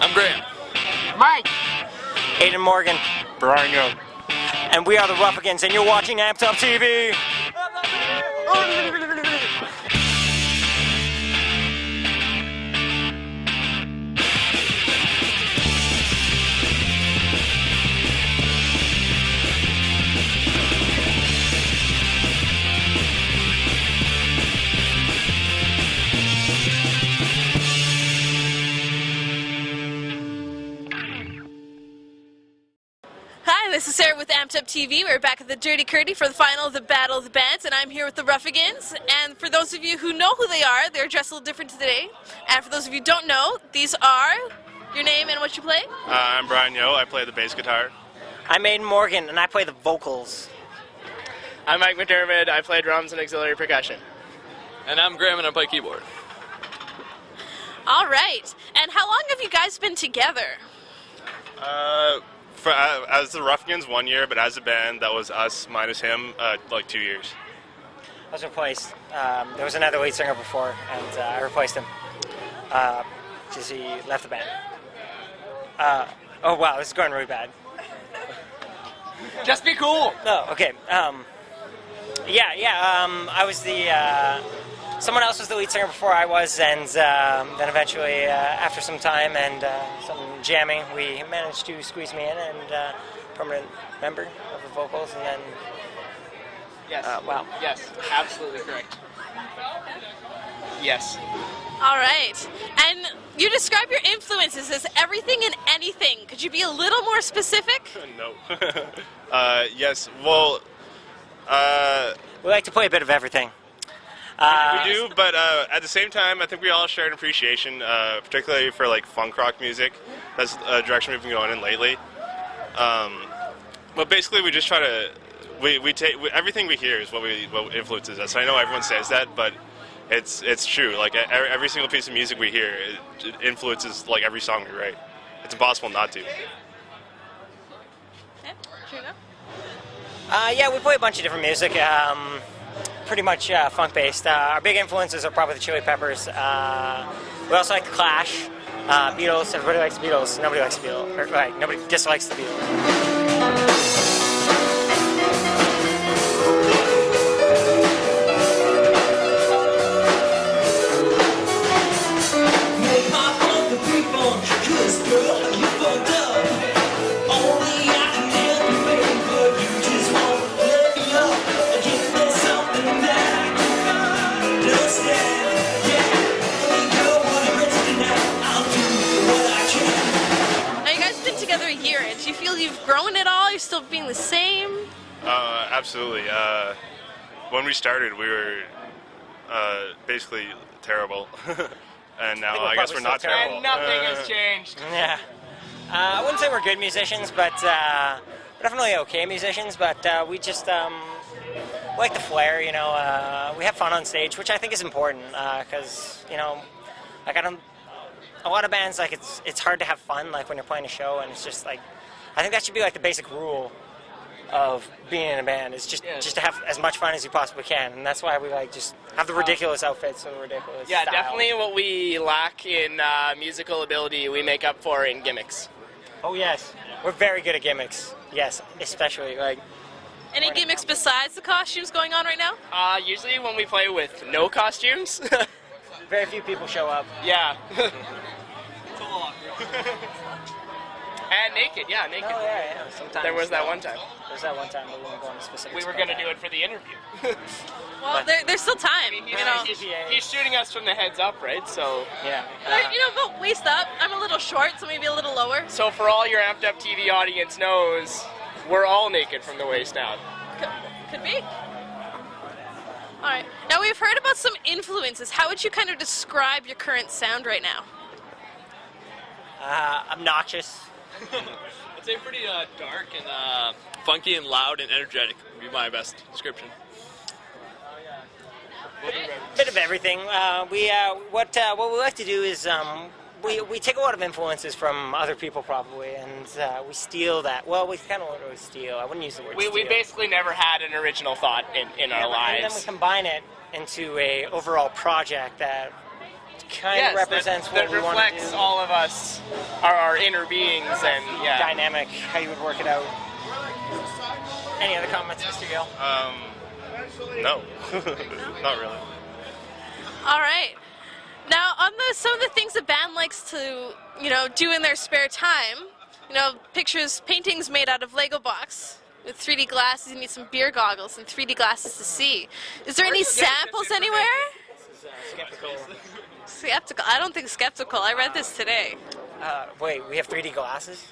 I'm Graham. Mike. Aiden Morgan. Brian Young. And we are the Ruffigans, and you're watching Amped Up TV. Hi, this is Sarah with Amped Up TV. We're back at the Dirty Curdy for the final of the Battle of the Bands, and I'm here with the Ruffigans. And for those of you who know who they are, they're dressed a little different today. And for those of you who don't know, these are your name and what you play. I'm Brian Yo. I play the bass guitar. I'm Aiden Morgan, and I play the vocals. I'm Mike McDermott. I play drums and auxiliary percussion. And I'm Graham, and I play keyboard. All right. And how long have you guys been together? As the Ruffigans, 1 year, but as a band, that was us minus him, like 2 years. I was replaced. There was another lead singer before, and I replaced him. Because he left the band. Oh wow, this is going really bad. Just be cool. No, okay. I was the... someone else was the lead singer before I was, and then eventually, after some time and some jamming, we managed to squeeze me in, and permanent member of the vocals, and then... Yes. Wow. Yes, absolutely correct. Yes. All right. And you describe your influences as everything and anything. Could you be a little more specific? No. Yes, well... We like to play a bit of everything. we do, but at the same time, I think we all share an appreciation, particularly for like funk rock music. That's a direction we've been going in lately. But basically, we just try to we take everything we hear is what influences us. I know everyone says that, but it's true. Like every single piece of music we hear it influences like every song we write. It's impossible not to. Yeah, true enough. Yeah, we play a bunch of different music. Pretty much funk-based. Our big influences are probably the Chili Peppers. We also like the Clash, Beatles. Everybody likes the Beatles. Nobody likes the Beatles. Or, like, nobody dislikes the Beatles. Together a year, and do you feel you've grown at all? You're still being the same? Absolutely. When we started, we were basically terrible, and now I guess we're not terrible. And nothing has changed. Yeah. I wouldn't say we're good musicians, but we're definitely okay musicians. But we just like the flair, you know. We have fun on stage, which I think is important, because you know, like a lot of bands, like, it's hard to have fun, like, when you're playing a show, and it's just, like, I think that should be, like, the basic rule of being in a band, is just to have as much fun as you possibly can, and that's why we, like, just have the ridiculous outfits and the ridiculous Yeah, style. definitely what we lack in musical ability, we make up for in gimmicks. Oh, yes. We're very good at gimmicks. Yes, especially, like... Any gimmicks besides the costumes going on right now? Usually when we play with no costumes. Very few people show up. Yeah. And naked, yeah, naked. Oh, yeah. Sometimes. There was that one time. There was that one time, but we won't go into specifics. We were going to do it for the interview. Well, there's still time, you know. He's shooting us from the heads up, right? So yeah. You know, about waist up. I'm a little short, so maybe a little lower. So for all your Amped Up TV audience knows, we're all naked from the waist down. Could be. All right. Now, we've heard about some influences. How would you kind of describe your current sound right now? Obnoxious. I'd say pretty dark and funky and loud and energetic would be my best description. Bit of everything. What we like to do is we take a lot of influences from other people probably, and we steal that. Well, we kind of literally steal. I wouldn't use the word steal. We basically never had an original thought in our lives. And then we combine it into a overall project that kind of represents what we want to do. That reflects all of us, our inner beings, and yeah. Dynamic, how you would work it out. Any other comments, Mr. Gill? No. Not really. All right. Now, on some of the things the band likes to, do in their spare time, pictures, paintings made out of Lego blocks with 3D glasses. You need some beer goggles and 3D glasses to see. Is there any samples anywhere? Skeptical. Skeptical. I don't think skeptical. I read this today. Wait, we have 3D glasses?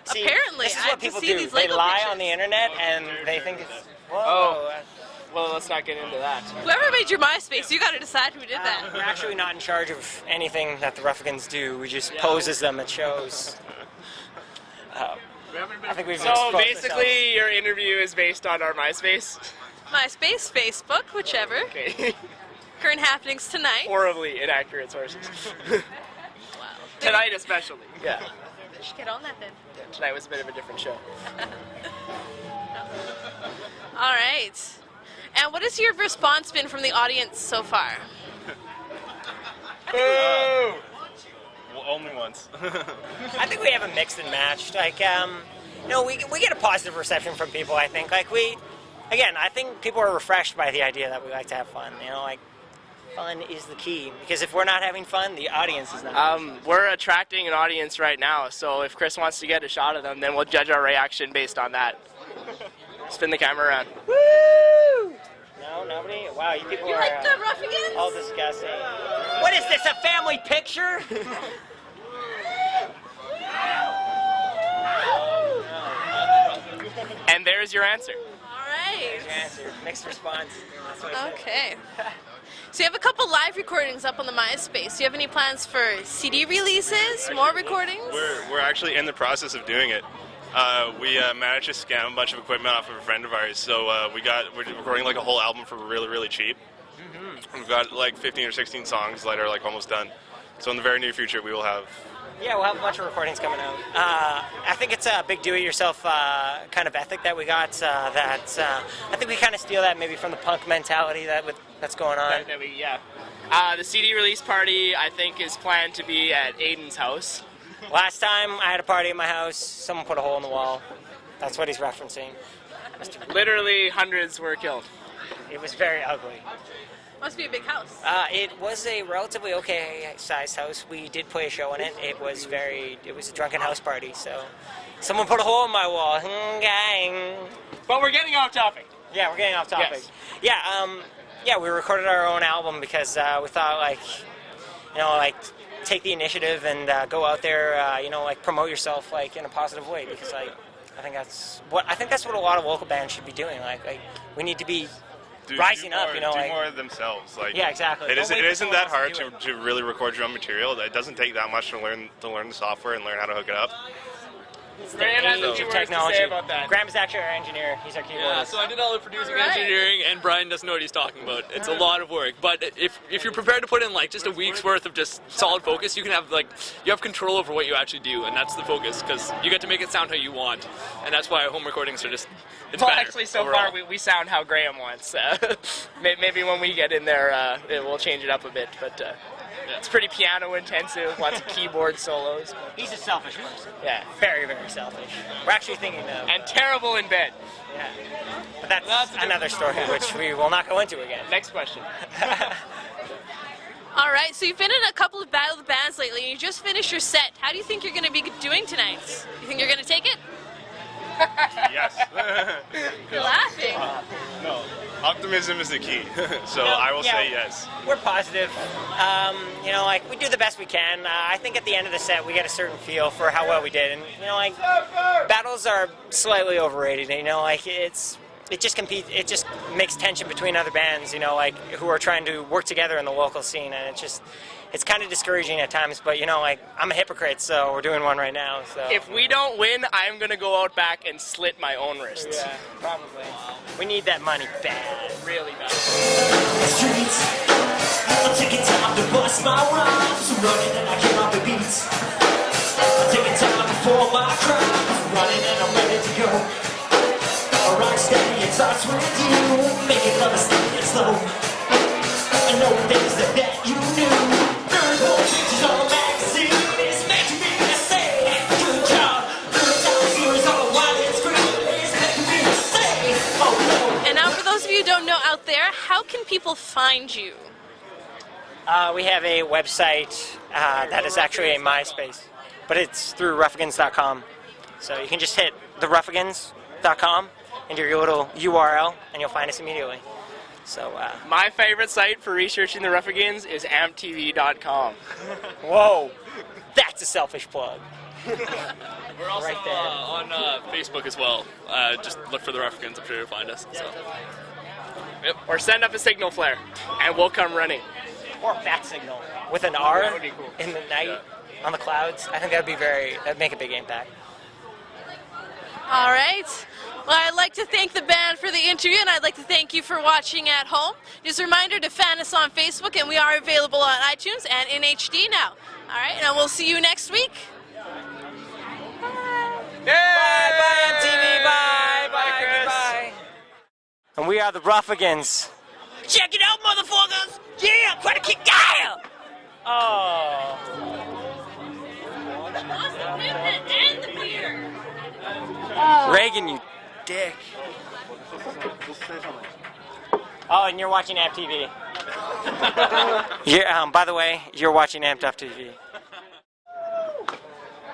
See, apparently, this is what people do. These They Lego lie pictures. on the internet and they think it's. Whoa. Oh. Well, let's not get into that. Whoever made your MySpace, you got to decide who did that. We're actually not in charge of anything that the Ruffigans do. We just pose as them at shows. I think we've So exposed basically, your interview is based on our MySpace? MySpace, Facebook, whichever. Okay. Current happenings tonight. Horribly inaccurate sources. Wow. Tonight especially. Yeah. We should get on that then. Tonight was a bit of a different show. All right. And what has your response been from the audience so far? Boo! Well, only once. I think we have a mixed and matched. Like, we get a positive reception from people. I think, I think people are refreshed by the idea that we like to have fun. Fun is the key, because if we're not having fun, the audience is not. We're attracting an audience right now, so if Chris wants to get a shot of them, then we'll judge our reaction based on that. Spin the camera around. Woo! No, nobody. Wow, you people You are like the Ruffigans? all disgusting. What is this? A family picture? And there's your answer. All right. Your answer. Mixed response. That's what I said. Okay. So you have a couple live recordings up on the MySpace. Do you have any plans for CD releases, more recordings? We're actually in the process of doing it. We managed to scam a bunch of equipment off of a friend of ours, so we're recording like a whole album for really, really cheap. Mm-hmm. We've got like 15 or 16 songs that are like almost done. So in the very near future, we will have. Yeah, we'll have a bunch of recordings coming out. I think it's a big do-it-yourself kind of ethic that we got. I think we kind of steal that maybe from the punk mentality that's going on. The CD release party, I think, is planned to be at Aiden's house. Last time I had a party at my house, someone put a hole in the wall. That's what he's referencing. Literally, hundreds were killed. It was very ugly. Must be a big house. It was a relatively okay-sized house. We did play a show in it. It was a drunken house party, so someone put a hole in my wall. Gang. But we're getting off topic. Yeah, we're getting off topic. Yes. Yeah, we recorded our own album because we thought, take the initiative and go out there, promote yourself, in a positive way, because, I think that's what a lot of local bands should be doing. We need to be rising up, do more of themselves. Yeah, exactly. It isn't that hard to really record your own material. It doesn't take that much to learn the software and learn how to hook it up. Graham has a few words to say about that. Graham is actually our engineer. He's our keyboardist. Yeah, so I did all the producing and engineering, and Brian doesn't know what he's talking about. It's a lot of work, but if you're prepared to put in just a week's worth of just solid focus, you can have you have control over what you actually do, and that's the focus, because you get to make it sound how you want, and that's why home recordings are just it's better Actually, so overall. far we sound how Graham wants. Maybe when we get in there, we'll change it up a bit, but. It's pretty piano intensive, lots of keyboard solos. He's a selfish person. Yeah. Very, very selfish. We're actually thinking of... And terrible in bed. Yeah. But that's another story, which we will not go into again. Next question. All right, so you've been in a couple of Battle of the Bands lately, and you just finished your set. How do you think you're going to be doing tonight? You think you're going to take it? Yes. You're laughing. No. Optimism is the key. So I will say yes. We're positive. We do the best we can. I think at the end of the set we get a certain feel for how well we did. And, battles are slightly overrated. It just makes tension between other bands, who are trying to work together in the local scene. And it's kind of discouraging at times, but I'm a hypocrite, so we're doing one right now. So If we don't win, I'm going to go out back and slit my own wrists. yeah, probably. We need that money bad. Really bad. Streets, I'm taking time to bust my rhymes, running and I cannot be beat. I'm taking time before my crimes, running and I'm ready to go. A rock steady, it starts with you, make it love steady and slow. I know things that you knew. people find you? We have a website that is actually a MySpace, but it's through Ruffigans.com. So you can just hit theruffigans.com into your little URL, and you'll find us immediately. So, My favorite site for researching the Ruffigans is amptv.com. whoa, that's a selfish plug. We're also Right there. on Facebook as well. Just look for the Ruffigans. I'm sure you'll find us. So. Yep. Or send up a signal flare, and we'll come running. Or bat signal with an R That would be cool. in the night on the clouds. I think that'd make a big impact. All right. Well, I'd like to thank the band for the interview, and I'd like to thank you for watching at home. Just a reminder to fan us on Facebook, and we are available on iTunes and in HD now. All right, and we'll see you next week. Bye, MTV, bye, Chris. goodbye. And we are the Ruffigans. Check it out, motherfuckers! Yeah, try to kick Gaia! Oh. And the beer. Reagan, you dick. Oh, and you're watching Amp TV. By the way, you're watching Amped Up TV.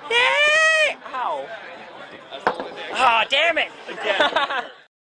Yay! Ow. Oh, damn it!